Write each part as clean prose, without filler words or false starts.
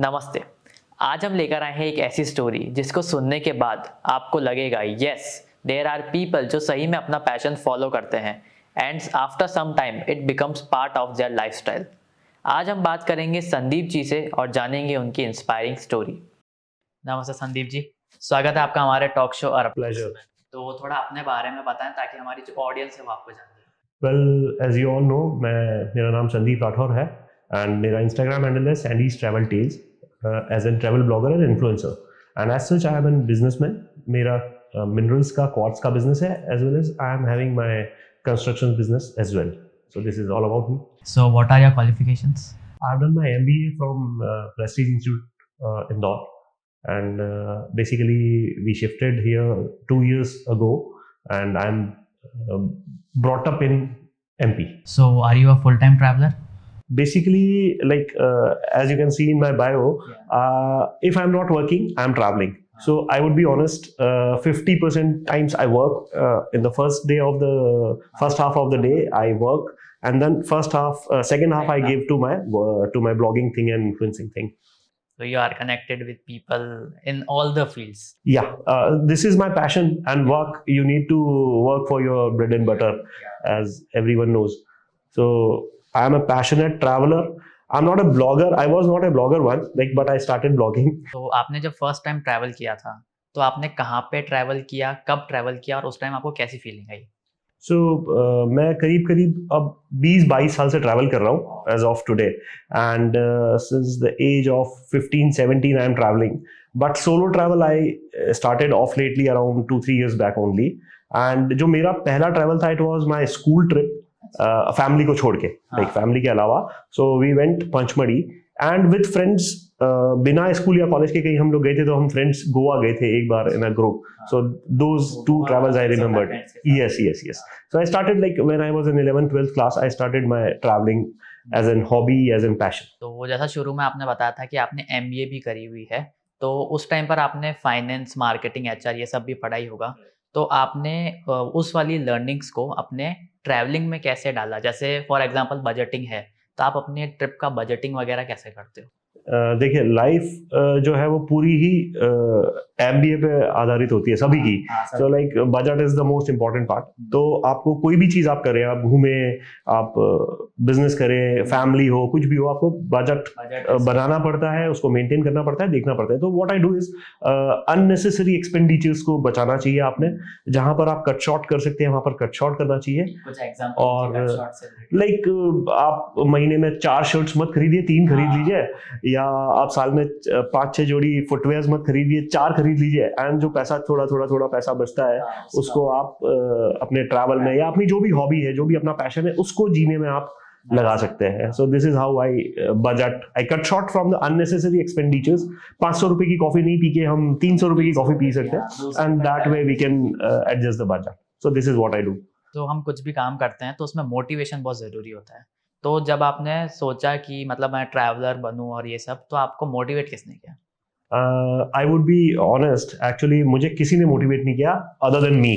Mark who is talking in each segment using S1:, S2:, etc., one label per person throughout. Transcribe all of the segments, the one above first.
S1: नमस्ते। आज हम लेकर आए हैं एक ऐसी स्टोरी जिसको सुनने के बाद आपको लगेगा यस देयर आर पीपल जो सही में अपना पैशन फॉलो करते हैं and after some time it becomes part of their lifestyle. आज हम बात करेंगे संदीप जी से और जानेंगे उनकी इंस्पायरिंग स्टोरी। नमस्ते संदीप जी, स्वागत है आपका हमारे टॉक शो अर्प।
S2: Pleasure.
S1: तो थोड़ा अपने बारे में बताएं ताकि हमारी जो ऑडियंस है वो आपको जाने।
S2: Well, as you all know, मेरा नाम संदीप राठौर है and मेरा Instagram handle है Sandy's Travel Tales as a travel blogger and influencer. And as such, I am a businessman. मेरा minerals का quartz का business है as well as I am having my construction business as well. So this is all about me.
S1: So what are your qualifications?
S2: I've done my MBA from Prestige Institute Indore, and basically we shifted here 2 years ago, and I'm brought up in MP.
S1: So are you a full-time traveler?
S2: Basically, like as you can see in my bio, if I'm not working, I'm traveling. So I would be honest, 50% times I work. In the first half of the day, I work, and then second half I give to my blogging thing and influencing thing.
S1: So you are connected with people in all the fields.
S2: Yeah, this is my passion and work. You need to work for your bread and butter, as everyone knows. So I am a passionate traveler. I'm not a blogger. I was not a blogger once, but I started blogging.
S1: तो आपने जब first time travel किया था तो आपने कहाँ पे travel किया, कब ट्रैवल किया और उस टाइम आपको कैसी फीलिंग आई?
S2: So मैं करीब अब 20-22 साल से ट्रैवल कर रहा हूँ as of today, and since the age of 15-17 I am traveling. But solo travel I started off lately around 2-3 years back only. And जो मेरा पहला ट्रैवल था, it was my school trip, family को छोड़ के, लाइक फैमिली के अलावा. So we went Pachmarhi and with friends. बिना स्कूल या कॉलेज के कहीं हम लोग गए थे, तो हम फ्रेंड्स गोवा गए थे एक बार in a group. So those 2 travels I remembered. Yes. So I started, like when I was in 11th 12th class, I started my traveling as an hobby, as in passion.
S1: तो वो जैसा शुरू में आपने बताया था कि आपने एमबीए भी करी हुई है, तो उस टाइम पर आपने फाइनेंस, मार्केटिंग, एचआर ये सब भी पढ़ाई होगा, तो आपने उस वाली लर्निंग्स को अपने ट्रैवलिंग में कैसे डाला? जैसे फॉर एग्जांपल बजटिंग है, तो आप अपने ट्रिप का बजटिंग वगैरह कैसे करते हो?
S2: देखिए, लाइफ जो है वो पूरी ही एमबीए पे आधारित होती है सभी की. So like budget is the most important part. तो आपको कोई भी चीज आप करें, आप घूमें, आप बिजनेस करें, फैमिली हो, कुछ भी हो, आपको बजट बनाना पड़ता है, उसको मेंटेन करना पड़ता है, देखना पड़ता है. तो what I do is unnecessary expenditures को बचाना चाहिए आपने. जहां पर आप कट शॉर्ट कर सकते हैं वहां पर कट शॉर्ट करना चाहिए. और लाइक आप महीने में 4 शर्ट्स मत खरीदिए, 3 खरीद लीजिए, या आप साल में 5-6 जोड़ी फुटवेयर्स मत खरीदिए, 4 खरीद लीजिए. एंड जो पैसा थोड़ा पैसा बचता है, उसको आप अपने ट्रैवल में या अपनी जो भी हॉबी है, जो भी अपना पैशन है, उसको जीने में आप लगा सकते हैं. सो this is how I budget. I cut short from the unnecessary expenditures. 500 रुपए की कॉफी नहीं पी के हम 300 रुपए की कॉफी पी सकते हैं, and that way we can adjust the budget. So this is what I do.
S1: तो हम कुछ भी काम करते हैं तो उसमें मोटिवेशन बहुत ज़रूरी होता है. तो जब आपने सोचा कि मतलब मैं ट्रैवलर बनूं और ये सब, तो आपको मोटिवेट किसने किया?
S2: I would be honest, actually मुझे किसी ने मोटिवेट नहीं किया अदर देन मी.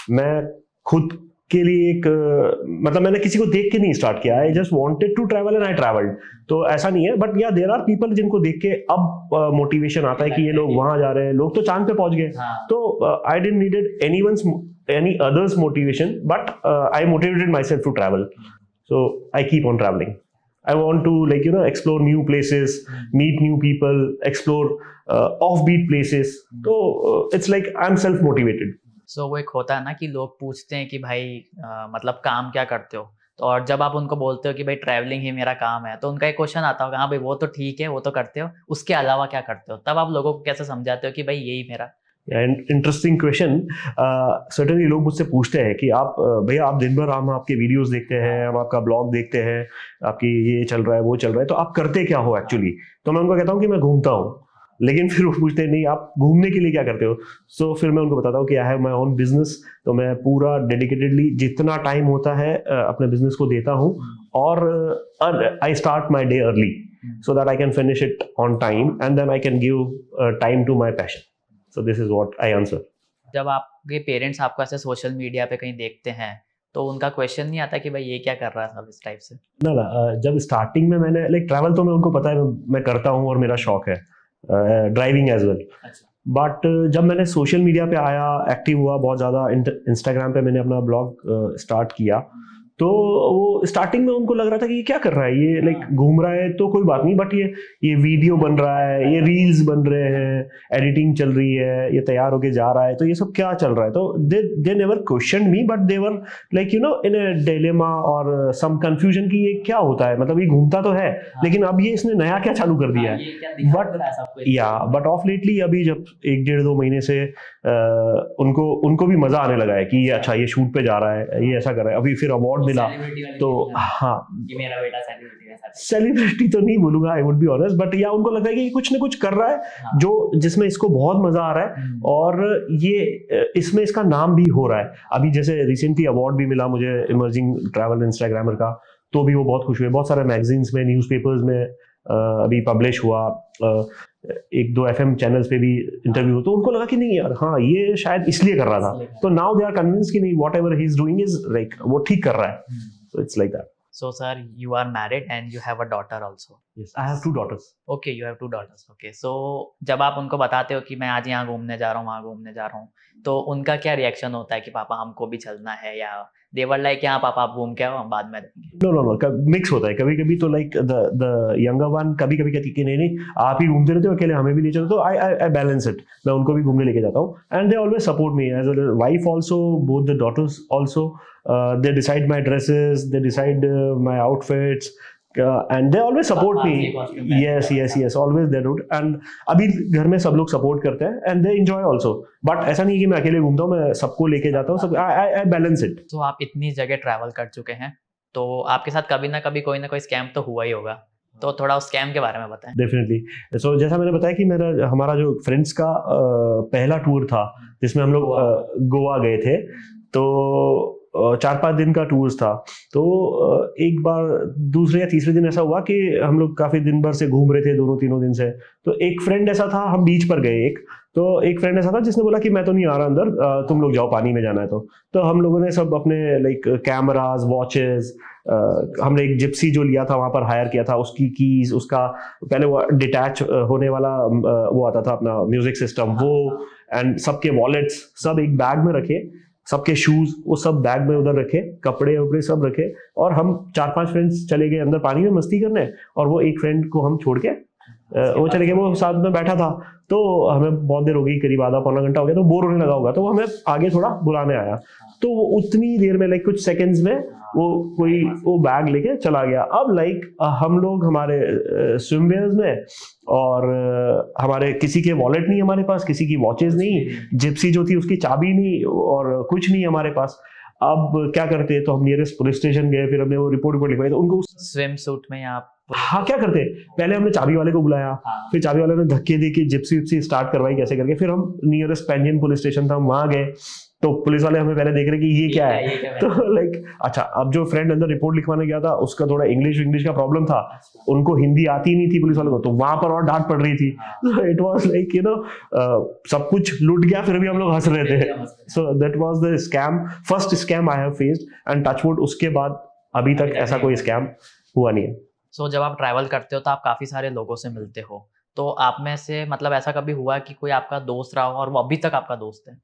S2: मैं खुद के लिए मतलब मैंने किसी को देख के नहीं स्टार्ट किया. I just wanted to travel and I travelled. तो ऐसा नहीं है, बट या देयर आर पीपल जिनको देख के अब मोटिवेशन आता है कि ये लोग वहां जा रहे हैं, लोग तो चांद पे पहुंच गए. तो I didn't needed any others motivation, but I motivated myself to travel. So I keep on traveling. I want to, like, explore new places, meet new people, explore offbeat places. So it's like I'm self motivated.
S1: So वो एक होता है ना कि लोग पूछते हैं कि भाई मतलब काम क्या करते हो, तो और जब आप उनको बोलते हो कि भाई ट्रैवलिंग ही मेरा काम है, तो उनका एक क्वेश्चन आता होगा, हाँ भाई वो तो ठीक है, वो तो करते हो, उसके अलावा क्या करते हो? तब आप लोगों को कैसे समझाते हो कि भाई यही मेरा?
S2: Interesting question. सर्टेनली लोग मुझसे पूछते हैं कि आप भैया, आप दिन भर हम आपके वीडियोस देखते हैं, हम आपका ब्लॉग देखते हैं, आपकी ये चल रहा है, वो चल रहा है, तो आप करते क्या हो एक्चुअली? तो मैं उनको कहता हूँ कि मैं घूमता हूँ. लेकिन फिर वो पूछते हैं, नहीं आप घूमने के लिए क्या करते हो? सो फिर मैं उनको बताता हूँ कि I have my own business. तो मैं पूरा डेडिकेटेडली जितना टाइम होता है अपने बिजनेस को देता हूँ, और I start my day early so that I can finish it on time, and then I can give time to my passion. So this is what I answer.
S1: जब आपके पेरेंट्स आपको ऐसे सोशल मीडिया पे कहीं देखते हैं, तो उनका क्वेश्चन नहीं आता कि भाई ये क्या कर रहा है सब इस टाइप से?
S2: ना ना, जब स्टार्टिंग में मैंने लाइक ट्रैवल तो मैं उनको पता है मैं करता हूँ और मेरा शौक है ड्राइविंग एज वेल।
S1: अच्छा।
S2: बट जब मैंने सोशल मीडिया पे आया, एक्टिव हुआ बहुत ज़्यादा, इंस्टाग्राम पे मैंने अपना ब्लॉग स्टार्ट किया, तो वो स्टार्टिंग में उनको लग रहा था कि ये क्या कर रहा है, ये लाइक घूम रहा है तो कोई बात नहीं, बट ये वीडियो बन रहा है, ये रील्स बन रहे हैं, एडिटिंग चल रही है, ये तैयार होके जा रहा है, तो ये सब क्या चल रहा है? तो they never question me, but they were like you know in a dilemma और सम कंफ्यूजन कि ये क्या होता है, मतलब ये घूमता तो है लेकिन अब ये इसने नया क्या चालू कर दिया है। बट ऑफ लेटली अभी जब 1-1.5-2 महीने से उनको भी मजा आने लगा है कि ये अच्छा ये शूट पे जा रहा है, ये ऐसा कर रहा है, अभी फिर अवार्ड मिला। तो हाँ,
S1: कि मेरा बेटा
S2: सेलिब्रिटी तो नहीं बोलूंगा, I would be honest, but या उनको लगता है कि कुछ ना कुछ कर रहा है जो जिसमें इसको बहुत मजा आ रहा है और ये इसमें इसका नाम भी हो रहा है। अभी जैसे रिसेंटली अवार्ड भी मिला मुझे इमर्जिंग ट्रैवल इंस्टाग्रामर का, तो भी वो बहुत खुश हुए, बहुत सारे मैगजीन्स में, न्यूज़पेपर्स में अभी पब्लिश हुआ, 1-2 FM चैनल्स पे भी इंटरव्यू, तो उनको लगा कि नहीं यार हाँ ये शायद इसलिए कर रहा था, तो नाउ दे आर कन्विंस कि नहीं what ever he is doing is like वो ठीक कर रहा है। So it's like that.
S1: So sir, you are married and you have a daughter also.
S2: Yes, I have 2 daughters.
S1: Okay, you have 2 daughters. Okay, so जब आप उनको बताते हो कि मैं आज यहाँ घूमने जा रहा हूँ, वहाँ घूमने जा रहा हूँ, तो उनका क्या रिएक्शन होता है कि पापा हमको भी चलना है, या they were like हाँ पापा आप घूम के आओ हम बाद में देंगे?
S2: No, मिक्स होता है। कभी कभी तो लाइक द यंगर वन कभी कभी कहती कि नहीं आप ही घूमते रहते हो अकेले, हमें भी ले चलो, तो आई बैलेंस इट, मैं उनको भी घूमने लेके जाता हूँ and they always support me as a wife also, both the daughters also, they decide my dresses, they decide my outfits, and they always support me. Yes, always they do. And अभी घर में सब लोग support करते हैं and they enjoy also. But ऐसा नहीं कि मैं अकेले घूमता हूँ, मैं सबको लेके जाता हूँ, सब I balance it.
S1: तो आप इतनी जगह ट्रैवल कर चुके हैं, तो आपके साथ कभी ना कभी कोई ना कोई स्कैम तो हुआ ही होगा, तो थोड़ा उस स्कैम के बारे में बताएं।
S2: डेफिनेटली। सो जैसा मैंने बताया कि हमारा जो फ्रेंड्स का पहला टूर था जिसमें हम लोग गोवा गए थे, तो 4-5 दिन का टूर था, तो एक बार दूसरे या तीसरे दिन ऐसा हुआ कि हम लोग काफी दिन भर से घूम रहे थे, 2-3 दिन से, तो एक फ्रेंड ऐसा था, हम बीच पर गए तो एक फ्रेंड ऐसा था जिसने बोला कि मैं तो नहीं आ रहा अंदर, तुम लोग जाओ, पानी में जाना है। तो हम लोगों ने सब अपने लाइक कैमराज, वॉचेस, हमने एक जिप्सी जो लिया था वहां पर हायर किया था, उसकी कीज, उसका पहले वो डिटैच होने वाला वो आता था अपना म्यूजिक सिस्टम, वो एंड सबके वॉलेट्स सब एक बैग में रखे, सबके शूज वो सब बैग में उधर रखे, कपड़े वपड़े सब रखे, और हम 4-5 फ्रेंड्स चले गए अंदर पानी में मस्ती करने, और वो एक फ्रेंड को हम छोड़ के वो चले गए, वो साथ में बैठा था, तो हमें बहुत देर हो गई, करीब आधा पौना घंटा हो गया, तो बोर होने लगा होगा, तो वो हमें आगे थोड़ा बुलाने आया, तो वो उतनी देर में लाइक कुछ सेकंड्स में वो बैग लेके चला गया। अब लाइक हम लोग हमारे स्विमवेयर्स में, और हमारे किसी के वॉलेट नहीं हमारे पास, किसी की वॉचेस नहीं, जिप्सी जो थी उसकी चाबी नहीं, और कुछ नहीं हमारे पास। अब क्या करते, तो हम नियरेस्ट पुलिस स्टेशन गए, फिर हमने वो रिपोर्ट लिखवाई, तो उनको
S1: स्विम सूट में आप
S2: हाँ क्या करते, पहले हमने चाबी वाले को बुलाया, फिर चाबी वाले ने धक्के दे के जिप्सी स्टार्ट करवाई कैसे करके, फिर हम नियरेस्ट पेंजियन पुलिस स्टेशन था, हम वहां गए, तो पुलिस वाले हमें पहले देख रहे कि ये क्या है, तो लाइक अच्छा, अब जो फ्रेंड अंदर रिपोर्ट लिखवाने गया था उसका थोड़ा इंग्लिश का प्रॉब्लम था, उनको हिंदी आती नहीं थी पुलिस वालों को, तो वहां पर और डांट पड़ रही थी, it was like you know सब कुछ लूट गया, फिर भी हम लोग हंस रहे थे। So that was the scam, first scam I have faced, and touch wood उसके बाद अभी तक ऐसा कोई स्कैम हुआ नहीं है।
S1: सो जब आप ट्रैवल करते हो तो आप काफी सारे लोगों से मिलते हो, तो आप में से मतलब ऐसा कभी हुआ कि कोई आपका दोस्त रहा हो और वो अभी तक आपका दोस्त है?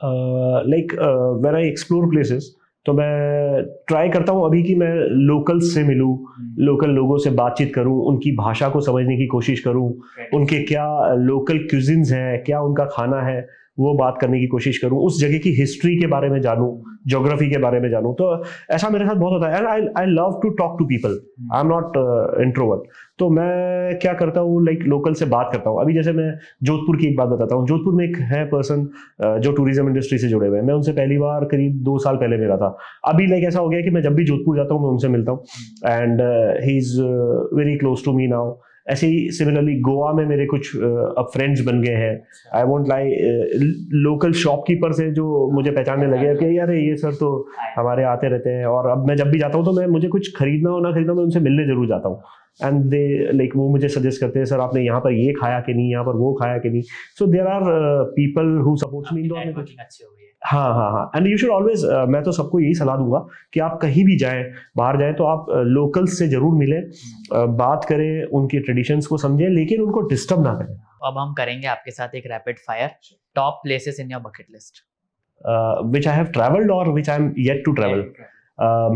S2: Like when I explore places, तो मैं ट्राई करता हूँ अभी कि मैं लोकल्स से मिलूँ, लोकल लोगों से बातचीत करूँ, उनकी भाषा को समझने की कोशिश करूँ, उनके क्या लोकल क्यूजिन्स हैं, क्या उनका खाना है, वो बात करने की कोशिश करूँ, उस जगह की हिस्ट्री के बारे में जानूँ, ज्योग्राफी के बारे में जानूँ, तो ऐसा मेरे साथ बहुत होता है। And I love to talk to people, I am not introvert, तो मैं क्या करता हूँ लाइक लोकल से बात करता हूँ। अभी जैसे मैं जोधपुर की एक बात बताता हूँ, जोधपुर में एक है पर्सन जो टूरिज्म इंडस्ट्री से जुड़े हुए हैं, मैं उनसे पहली बार करीब 2 साल पहले मिला था। अभी लाइक ऐसा हो गया कि मैं जब भी जोधपुर जाता हूँ मैं उनसे मिलता हूँ, and he is very close to me now. ऐसे ही सिमिलरली गोवा में मेरे कुछ अब फ्रेंड्स बन गए हैं, I won't lie, local shopkeeper से जो मुझे पहचानने लगे कि यार ये सर तो हमारे आते रहते हैं, और अब मैं जब भी जाता हूँ तो मुझे कुछ खरीदना हो ना खरीदना, मैं उनसे मिलने जरूर जाता हूँ, एंड दे लाइक वो मुझे सजेस्ट करते हैं, सर आपने यहाँ पर ये खाया कि नहीं, यहाँ पर वो खाया कि नहीं। So there are people who supports me.
S1: Networking अच्छी हो गई है।
S2: हाँ, एंड यू शुड ऑलवेज, मैं तो सबको यही सलाह दूंगा कि आप कहीं भी जाएं, बाहर जाएं तो आप लोकल्स से जरूर मिलें, बात करें, उनकी ट्रेडिशंस को समझें, लेकिन उनको डिस्टर्ब ना करें.
S1: अब हम करेंगे आपके साथ एक rapid fire. Top places in your bucket list.
S2: Which I have traveled or which I am yet to travel.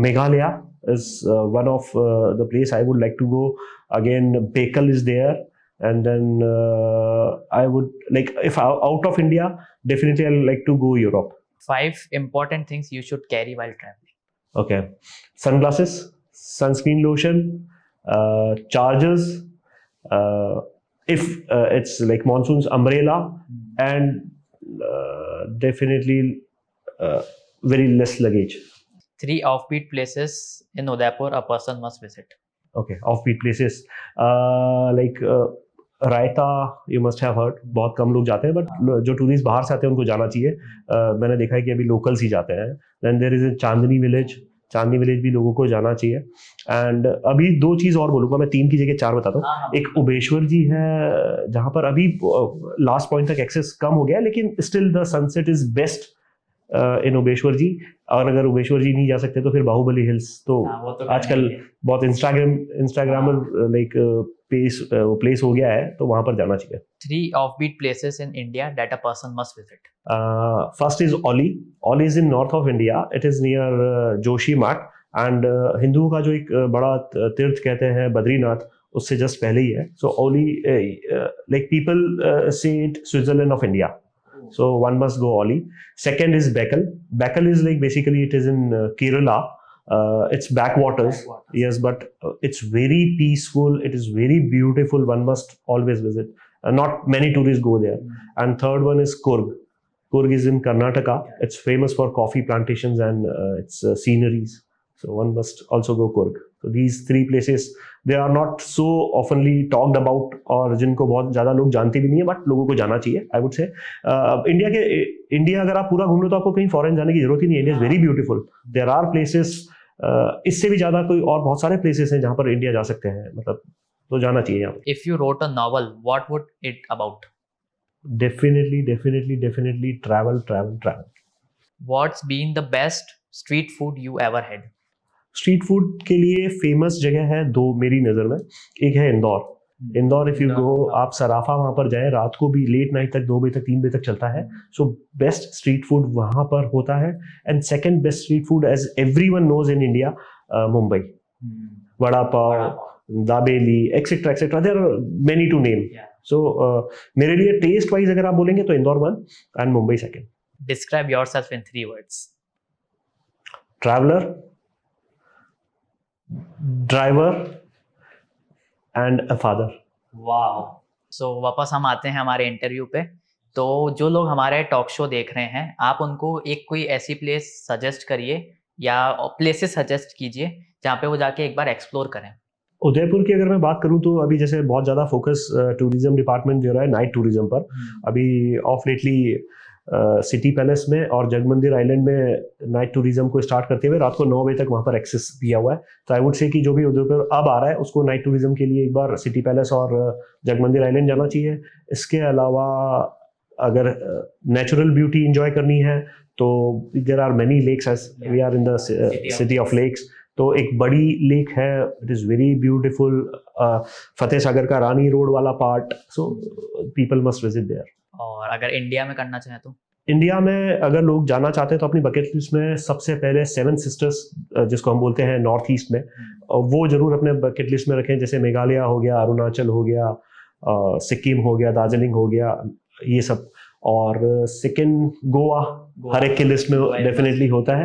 S2: Meghalaya is one of the place I would like to go. Again, Bekal is there, and then I would like, if out of India, definitely I like to go Europe.
S1: 5 important things you should carry while traveling.
S2: Okay, sunglasses, sunscreen lotion, chargers. If it's like monsoons, umbrella, and definitely very less luggage.
S1: 3 offbeat places in Udaipur a person must visit.
S2: Okay, offbeat places like raita, you must have heard, बहुत कम लोग जाते हैं, but जो tourist बाहर से आते हैं उनको जाना चाहिए. मैंने देखा है कि अभी लोकल्स ही जाते हैं. Then there is a Chandni village भी लोगों को जाना चाहिए. एंड अभी 2 चीज़ और बोलूँगा, मैं 3 की जगह 4 बताता हूँ. एक उबेश्वर जी है, जहाँ पर अभी लास्ट पॉइंट तक एक्सेस कम हो गया है, लेकिन still the sunset is best in Ubeshwar ji. और अगर उबेश्वर जी नहीं जा सकते तो फिर बाहुबली हिल्स. तो आजकल बहुत इंस्टाग्रामर लाइक प्लेस हो गया है, तो वहां पर जाना चाहिए.
S1: 3 offbeat places in India that a person must visit.
S2: First is Oli. Oli is in north of India. It is near Joshimath. And हिंदुओं का जो एक बड़ा तीर्थ कहते हैं बद्रीनाथ, उससे जस्ट पहले ही है. सो Oli, like people say it Switzerland of India. So one must go Oli. Second is Bekal. Bekal is like basically it is in Kerala. It's backwaters. Yes, but it's very peaceful. It is very beautiful. One must always visit. Not many tourists go there. And third one is Coorg. Coorg is in Karnataka. It's famous for coffee plantations and its sceneries. So one must also go Coorg. So these 3 places, they are not so oftenly talked about, और जिनको बहुत ज़्यादा लोग जानते भी नहीं है, but लोगों को जाना चाहिए. आई वुड से इंडिया अगर आप पूरा घूम लो तो आपको कहीं फॉरेन जाने की जरूरत ही नहीं है. India is very beautiful. There are places, इससे भी ज़्यादा कोई और बहुत सारे प्लेसेस हैं जहाँ पर इंडिया जा सकते हैं, मतलब तो जाना चाहिए यहाँ.
S1: If you wrote a novel, what would it about?
S2: Definitely travel.
S1: What's been the best street food you ever had?
S2: Street food के लिए फेमस जगह है 2 मेरी नज़र में. एक है इंदौर. इफ यू गो, आप सराफा वहाँ पर जाएं, रात को भी लेट नाइट तक 2 बजे तक 3 बजे तक चलता है. सो बेस्ट स्ट्रीट फूड वहाँ पर होता है. And second best street food as everyone knows in India, Mumbai. Vada pav, dabeli, etcetera there are many to name. So मेरे लिए टेस्ट वाइज अगर आप बोलेंगे तो Indore 1 and Mumbai 2.
S1: Describe yourself in 3 words.
S2: Traveller, driver and a father.
S1: वाह. सो वापस हम आते हैं हमारे इंटरव्यू पे. तो जो लोग हमारे टॉक शो देख रहे हैं, आप उनको एक कोई ऐसी प्लेस सजेस्ट करिए या प्लेसेस सजेस्ट कीजिए जहाँ पे वो जाके एक बार एक्सप्लोर करें.
S2: उदयपुर की अगर मैं बात करूं तो अभी जैसे बहुत ज़्यादा फोकस टूरिज्म डिपार्टमेंट दे रहा है नाइट टूरिज्म पर. अभी ऑफ लेटली सिटी पैलेस में और जगमंदिर आइलैंड में नाइट टूरिज्म को स्टार्ट करते हुए रात को 9 बजे तक वहाँ पर एक्सेस दिया हुआ है. तो आई वुड से कि जो भी उदयपुर अब आ रहा है उसको नाइट टूरिज्म के लिए एक बार सिटी पैलेस और जगमंदिर आइलैंड जाना चाहिए. इसके अलावा अगर नेचुरल ब्यूटी एंजॉय करनी है तो there are many lakes, as we are in the city of lakes. तो एक बड़ी लेक है, it is very beautiful. Fateh Sagar का रानी रोड वाला part. So people must visit there.
S1: और अगर इंडिया में करना चाहें तो
S2: इंडिया में अगर लोग जाना चाहते हैं तो अपनी बकेट लिस्ट में सबसे पहले 7 सिस्टर्स जिसको हम बोलते हैं नॉर्थ ईस्ट में, वो जरूर अपने बकेट लिस्ट में रखें. जैसे मेघालय हो गया, अरुणाचल हो गया, सिक्किम हो गया, दार्जिलिंग हो गया, ये सब. और सेकंड गोवा हर एक की लिस्ट में डेफिनेटली होता है.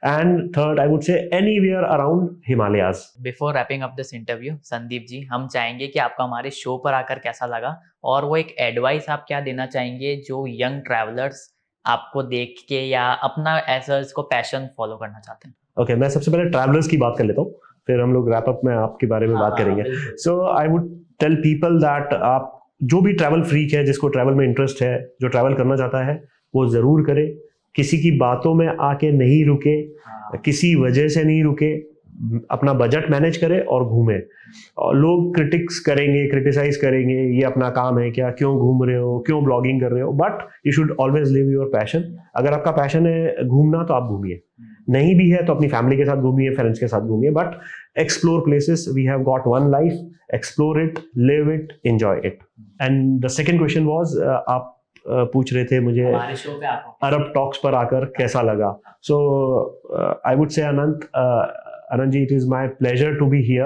S2: And third I would say anywhere around Himalayas.
S1: Before wrapping up this interview, Sandeep ji, हम चाहेंगे कि आपका हमारे शो पर आकर कैसा लगा, और वो एक एडवाइस आप क्या देना चाहेंगे जो यंग ट्रैवलर्स आपको देख के या अपना ऐसा इसको पैशन फॉलो करना चाहते हैं.
S2: ओके, मैं सबसे पहले ट्रैवलर्स की बात कर लेता हूँ, फिर हम लोग रैप अप में आपके बारे में बात करेंगे. So I would tell people that आप जो भी ट्रैवल फ्रीक है, जिसको ट्रैवल में इंटरेस्ट है, जो ट्रैवल करना चाहता है, वो ज़रूर करे. किसी की बातों में आके नहीं रुके, किसी वजह से नहीं रुके. अपना बजट मैनेज करे और घूमे। और लोग क्रिटिक्स करेंगे, क्रिटिसाइज करेंगे, ये अपना काम है क्या, क्यों घूम रहे हो, क्यों ब्लॉगिंग कर रहे हो, but you should always live your passion. अगर आपका पैशन है घूमना तो आप घूमिए, नहीं भी है तो अपनी फैमिली के साथ घूमिए, फ्रेंड्स के साथ घूमिए, but explore places. We have got one life, explore it, live it, enjoy it. And the second question was, आप पूछ रहे थे मुझे
S1: हमारे शो पे आपको
S2: अरब टॉक्स पर आकर कैसा लगा। सो I would say Anant ji, it is my pleasure to be here.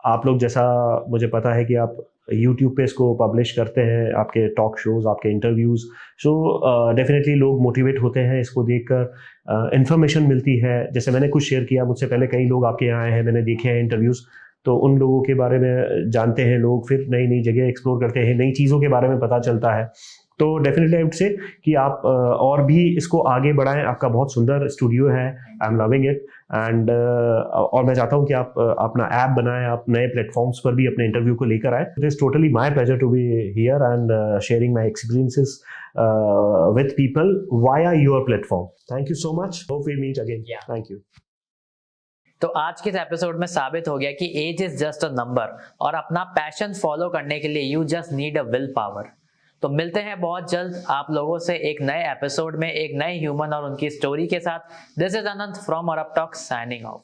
S2: आप लोग, जैसा मुझे पता है कि आप यूट्यूब पे इसको पब्लिश करते हैं, आपके टॉक शोज, आपके इंटरव्यूज, सो डेफिनेटली लोग मोटिवेट होते हैं इसको देखकर, इंफॉर्मेशन मिलती है। जैसे मैंने कुछ शेयर किया, मुझसे पहले कई लोग आपके यहाँ आए हैं, मैंने देखे हैं इंटरव्यूज, तो उन लोगों के बारे में जानते हैं लोग, फिर नई नई जगह एक्सप्लोर करते हैं, नई चीज़ों के बारे में पता चलता है। तो डेफिनेटली आई वुड से कि आप और भी इसको आगे बढ़ाएं। आपका बहुत सुंदर स्टूडियो है, I am loving it. And और मैं चाहता हूं कि आप अपना ऐप बनाएं, आप नए प्लेटफॉर्म्स पर भी अपने इंटरव्यू को लेकर आए। It is totally my pleasure to be here and sharing my experiences with people via your platform. Thank you so much, hope we meet again. Thank you.
S1: तो आज के इस एपिसोड में साबित हो गया कि age is just a number, और अपना पैशन फॉलो करने के लिए you just need a will power. तो मिलते हैं बहुत जल्द आप लोगों से एक नए एपिसोड में, एक नए ह्यूमन और उनकी स्टोरी के साथ। This is Anant from Arab talks, signing off.